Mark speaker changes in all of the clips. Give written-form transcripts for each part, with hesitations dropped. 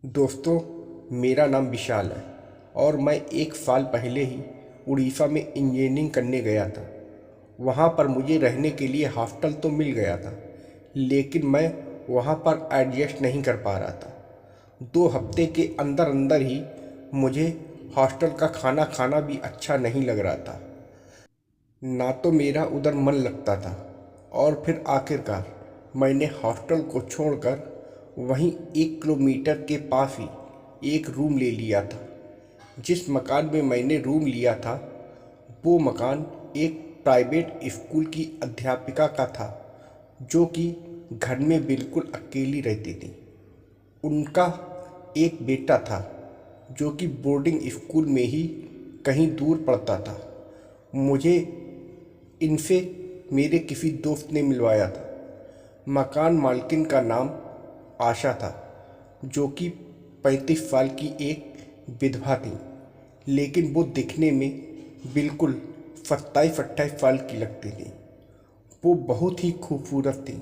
Speaker 1: दोस्तों, मेरा नाम विशाल है और मैं 1 साल पहले ही उड़ीसा में इंजीनियरिंग करने गया था। वहाँ पर मुझे रहने के लिए हॉस्टल तो मिल गया था, लेकिन मैं वहाँ पर एडजस्ट नहीं कर पा रहा था। 2 हफ्ते के अंदर अंदर ही मुझे हॉस्टल का खाना खाना भी अच्छा नहीं लग रहा था। ना तो मेरा उधर मन लगता था और फिर आखिरकार मैंने हॉस्टल को छोड़कर वहीं 1 किलोमीटर के पास ही एक रूम ले लिया था। जिस मकान में मैंने रूम लिया था वो मकान एक प्राइवेट स्कूल की अध्यापिका का था, जो कि घर में बिल्कुल अकेली रहती थी। उनका एक बेटा था जो कि बोर्डिंग स्कूल में ही कहीं दूर पढ़ता था। मुझे इनसे मेरे किसी दोस्त ने मिलवाया था। मकान मालकिन का नाम आशा था, जो कि 35 साल की एक विधवा थी, लेकिन वो दिखने में बिल्कुल 27-28 साल की लगती थी। वो बहुत ही खूबसूरत थी।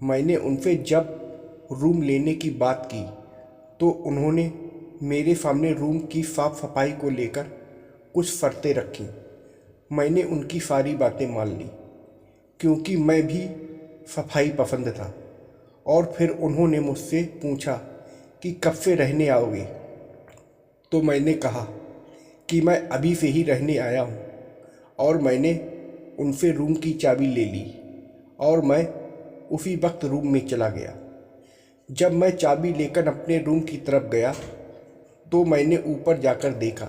Speaker 1: मैंने उनसे जब रूम लेने की बात की तो उन्होंने मेरे सामने रूम की साफ सफाई को लेकर कुछ शर्तें रखी। मैंने उनकी सारी बातें मान ली, क्योंकि मैं भी सफाई पसंद था। और फिर उन्होंने मुझसे पूछा कि कब से रहने आओगे। तो मैंने कहा कि मैं अभी से ही रहने आया हूँ, और मैंने उनसे रूम की चाबी ले ली और मैं उसी वक्त रूम में चला गया। जब मैं चाबी लेकर अपने रूम की तरफ गया तो मैंने ऊपर जाकर देखा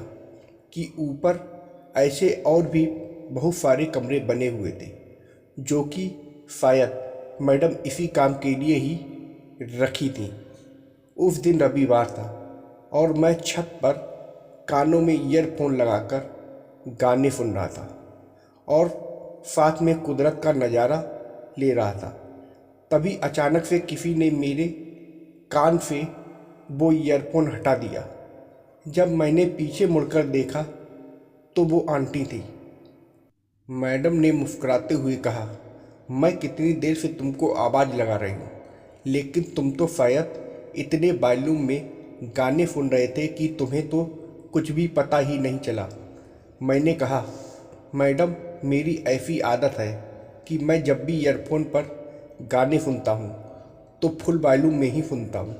Speaker 1: कि ऊपर ऐसे और भी बहुत सारे कमरे बने हुए थे, जो कि शायद मैडम इसी काम के लिए ही रखी थी। उस दिन रविवार था और मैं छत पर कानों में ईयरफोन लगाकर गाने सुन रहा था और साथ में कुदरत का नज़ारा ले रहा था। तभी अचानक से किसी ने मेरे कान से वो ईयरफोन हटा दिया। जब मैंने पीछे मुड़कर देखा तो वो आंटी थी। मैडम ने मुस्कुराते हुए कहा, मैं कितनी देर से तुमको आवाज़ लगा रही हूँ, लेकिन तुम तो शायद इतने वॉल्यूम में गाने सुन रहे थे कि तुम्हें तो कुछ भी पता ही नहीं चला। मैंने कहा, मैडम, मेरी ऐसी आदत है कि मैं जब भी ईयरफोन पर गाने सुनता हूँ तो फुल वॉल्यूम में ही सुनता हूँ।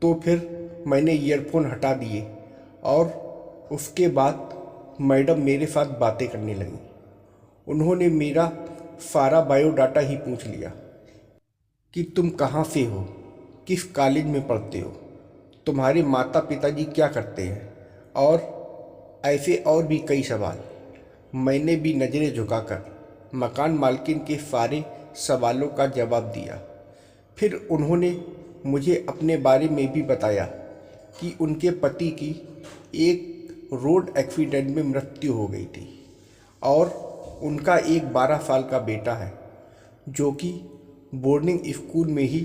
Speaker 1: तो फिर मैंने ईयरफोन हटा दिए और उसके बाद मैडम मेरे साथ बातें करने लगी। उन्होंने मेरा सारा बायोडाटा ही पूछ लिया कि तुम कहाँ से हो, किस कॉलेज में पढ़ते हो, तुम्हारे माता पिताजी क्या करते हैं, और ऐसे और भी कई सवाल। मैंने भी नज़रें झुकाकर मकान मालकिन के सारे सवालों का जवाब दिया। फिर उन्होंने मुझे अपने बारे में भी बताया कि उनके पति की एक रोड एक्सीडेंट में मृत्यु हो गई थी और उनका एक 12 साल का बेटा है, जो कि बोर्डिंग स्कूल में ही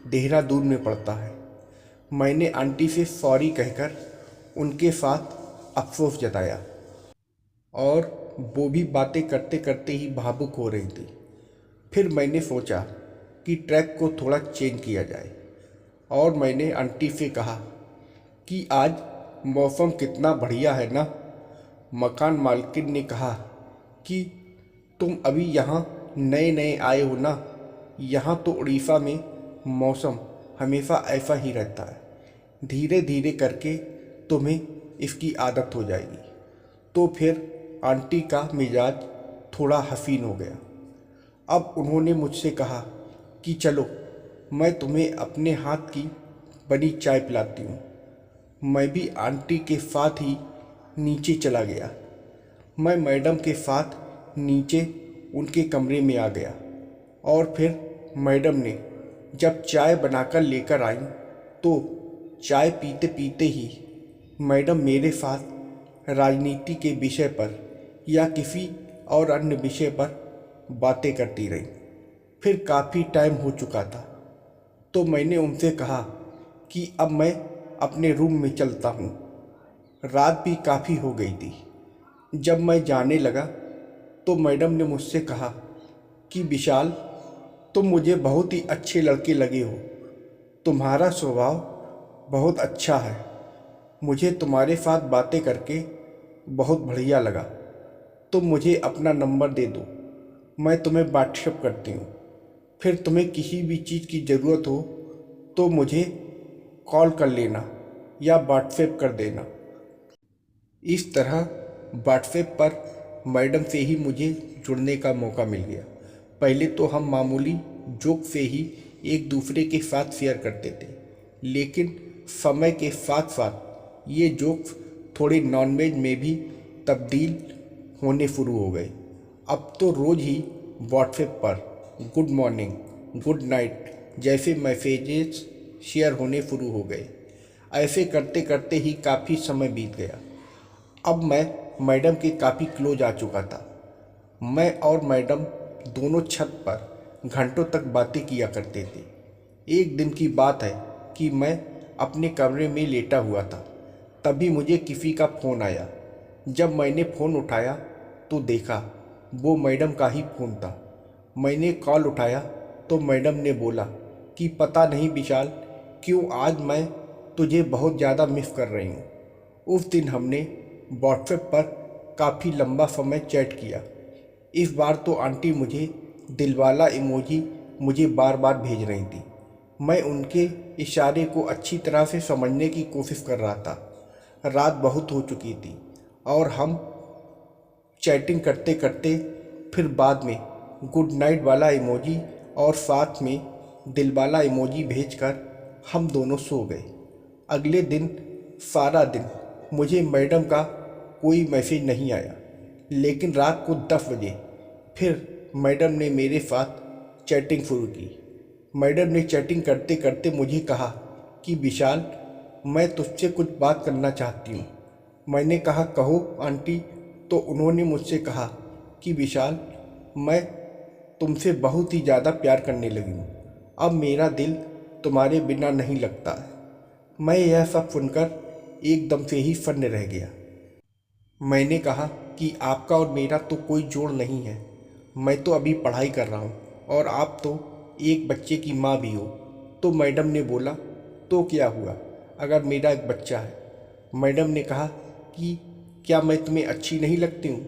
Speaker 1: देहरादून में पढ़ता है। मैंने आंटी से सॉरी कहकर उनके साथ अफसोस जताया और वो भी बातें करते करते ही भावुक हो रही थी। फिर मैंने सोचा कि ट्रैक को थोड़ा चेंज किया जाए और मैंने आंटी से कहा कि आज मौसम कितना बढ़िया है ना। मकान मालकिन ने कहा कि तुम अभी यहाँ नए नए आए हो ना, यहाँ तो उड़ीसा में मौसम हमेशा ऐसा ही रहता है, धीरे धीरे करके तुम्हें इसकी आदत हो जाएगी। तो फिर आंटी का मिजाज थोड़ा हसीन हो गया। अब उन्होंने मुझसे कहा कि चलो, मैं तुम्हें अपने हाथ की बनी चाय पिलाती हूँ। मैं भी आंटी के साथ ही नीचे चला गया। मैं मैडम के साथ नीचे उनके कमरे में आ गया और फिर मैडम ने जब चाय बनाकर लेकर आई तो चाय पीते पीते ही मैडम मेरे साथ राजनीति के विषय पर या किसी और अन्य विषय पर बातें करती रही। फिर काफ़ी टाइम हो चुका था तो मैंने उनसे कहा कि अब मैं अपने रूम में चलता हूँ। रात भी काफ़ी हो गई थी। जब मैं जाने लगा तो मैडम ने मुझसे कहा कि विशाल, तुम मुझे बहुत ही अच्छे लड़के लगे हो। तुम्हारा स्वभाव बहुत अच्छा है। मुझे तुम्हारे साथ बातें करके बहुत बढ़िया लगा। तुम मुझे अपना नंबर दे दो, मैं तुम्हें व्हाट्सएप करती हूँ। फिर तुम्हें किसी भी चीज़ की ज़रूरत हो तो मुझे कॉल कर लेना या व्हाट्सएप कर देना। इस तरह व्हाट्सएप पर मैडम से ही मुझे जुड़ने का मौका मिल गया। पहले तो हम मामूली जोक से ही एक दूसरे के साथ शेयर करते थे, लेकिन समय के साथ साथ ये जोक्स थोड़े नॉनवेज में भी तब्दील होने शुरू हो गए। अब तो रोज़ ही व्हाट्सएप पर गुड मॉर्निंग, गुड नाइट जैसे मैसेजेस शेयर होने शुरू हो गए। ऐसे करते करते ही काफ़ी समय बीत गया। अब मैं मैडम के काफ़ी क्लोज आ चुका था। मैं और मैडम दोनों छत पर घंटों तक बातें किया करते थे। एक दिन की बात है कि मैं अपने कमरे में लेटा हुआ था, तभी मुझे किसी का फ़ोन आया। जब मैंने फ़ोन उठाया तो देखा वो मैडम का ही फ़ोन था। मैंने कॉल उठाया तो मैडम ने बोला कि पता नहीं विशाल, क्यों आज मैं तुझे बहुत ज़्यादा मिस कर रही हूँ। उस दिन हमने व्हाट्सएप पर काफ़ी लंबा समय चैट किया। इस बार तो आंटी मुझे दिलवाला इमोजी मुझे बार बार भेज रही थी। मैं उनके इशारे को अच्छी तरह से समझने की कोशिश कर रहा था। रात बहुत हो चुकी थी और हम चैटिंग करते करते फिर बाद में गुड नाइट वाला इमोजी और साथ में दिल वाला इमोजी भेजकर हम दोनों सो गए। अगले दिन सारा दिन मुझे मैडम का कोई मैसेज नहीं आया, लेकिन रात को 10 बजे फिर मैडम ने मेरे साथ चैटिंग शुरू की। मैडम ने चैटिंग करते करते मुझे कहा कि विशाल, मैं तुझसे कुछ बात करना चाहती हूँ। मैंने कहा कहो आंटी। तो उन्होंने मुझसे कहा कि विशाल, मैं तुमसे बहुत ही ज़्यादा प्यार करने लगी हूँ। अब मेरा दिल तुम्हारे बिना नहीं लगता है। मैं यह सब सुनकर एकदम से ही सन्न रह गया। मैंने कहा कि आपका और मेरा तो कोई जोड़ नहीं है। मैं तो अभी पढ़ाई कर रहा हूँ और आप तो एक बच्चे की माँ भी हो। तो मैडम ने बोला, तो क्या हुआ अगर मेरा एक बच्चा है। मैडम ने कहा कि क्या मैं तुम्हें अच्छी नहीं लगती हूँ,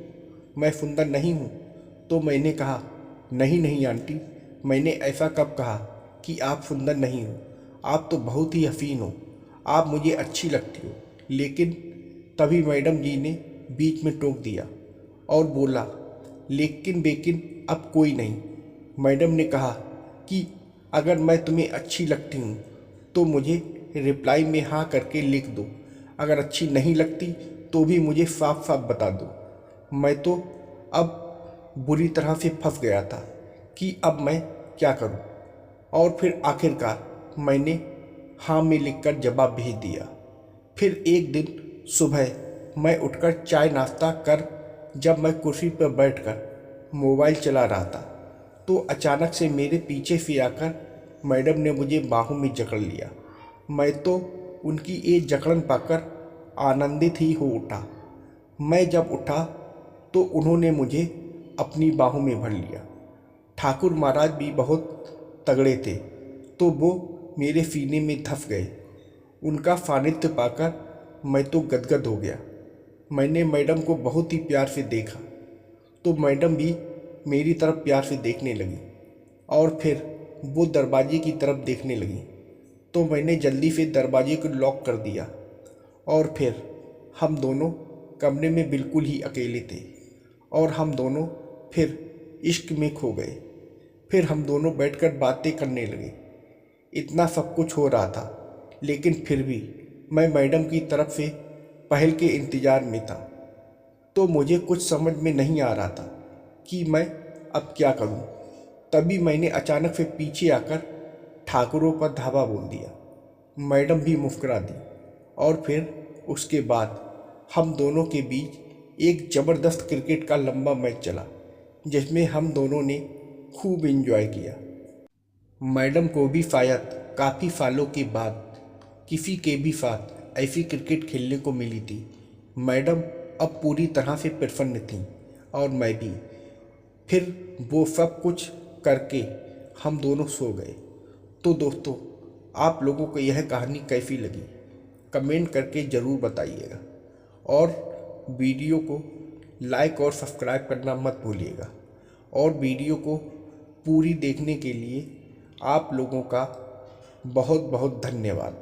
Speaker 1: मैं सुंदर नहीं हूँ। तो मैंने कहा नहीं नहीं आंटी, मैंने ऐसा कब कहा कि आप सुंदर नहीं हो। आप तो बहुत ही हसीन हो, आप मुझे अच्छी लगती हो। लेकिन तभी मैडम जी ने बीच में टोक दिया और बोला, लेकिन बेकिन अब कोई नहीं। मैडम ने कहा कि अगर मैं तुम्हें अच्छी लगती हूँ तो मुझे रिप्लाई में हाँ करके लिख दो। अगर अच्छी नहीं लगती तो भी मुझे साफ साफ बता दो। मैं तो अब बुरी तरह से फंस गया था कि अब मैं क्या करूं। और फिर आखिरकार मैंने हाँ में लिखकर जवाब भेज दिया। फिर एक दिन सुबह मैं उठकर चाय नाश्ता कर जब मैं कुर्सी पर बैठकर मोबाइल चला रहा था तो अचानक से मेरे पीछे से आकर मैडम ने मुझे बाहों में जकड़ लिया। मैं तो उनकी ये जकड़न पाकर आनंदित ही हो उठा। मैं जब उठा तो उन्होंने मुझे अपनी बाहों में भर लिया। ठाकुर महाराज भी बहुत तगड़े थे तो वो मेरे सीने में धंस गए। उनका सानिध्य पाकर मैं तो गदगद हो गया। मैंने मैडम को बहुत ही प्यार से देखा तो मैडम भी मेरी तरफ प्यार से देखने लगी और फिर वो दरवाजे की तरफ देखने लगी। तो मैंने जल्दी से दरवाजे को लॉक कर दिया और फिर हम दोनों कमरे में बिल्कुल ही अकेले थे और हम दोनों फिर इश्क में खो गए। फिर हम दोनों बैठकर बातें करने लगे। इतना सब कुछ हो रहा था, लेकिन फिर भी मैं मैडम की तरफ से पहल के इंतज़ार में था। तो मुझे कुछ समझ में नहीं आ रहा था कि मैं अब क्या करूं। तभी मैंने अचानक से पीछे आकर ठाकुरों पर धावा बोल दिया। मैडम भी मुस्कुरा दी और फिर उसके बाद हम दोनों के बीच एक ज़बरदस्त क्रिकेट का लंबा मैच चला जिसमें हम दोनों ने खूब एंजॉय किया। मैडम को भी शायद काफ़ी सालों के बाद किसी के भी साथ ऐसी क्रिकेट खेलने को मिली थी। मैडम अब पूरी तरह से प्रसन्न थीं और मैं भी। फिर वो सब कुछ करके हम दोनों सो गए। तो दोस्तों, आप लोगों को यह कहानी कैसी लगी कमेंट करके ज़रूर बताइएगा, और वीडियो को लाइक और सब्सक्राइब करना मत भूलिएगा। और वीडियो को पूरी देखने के लिए आप लोगों का बहुत बहुत धन्यवाद।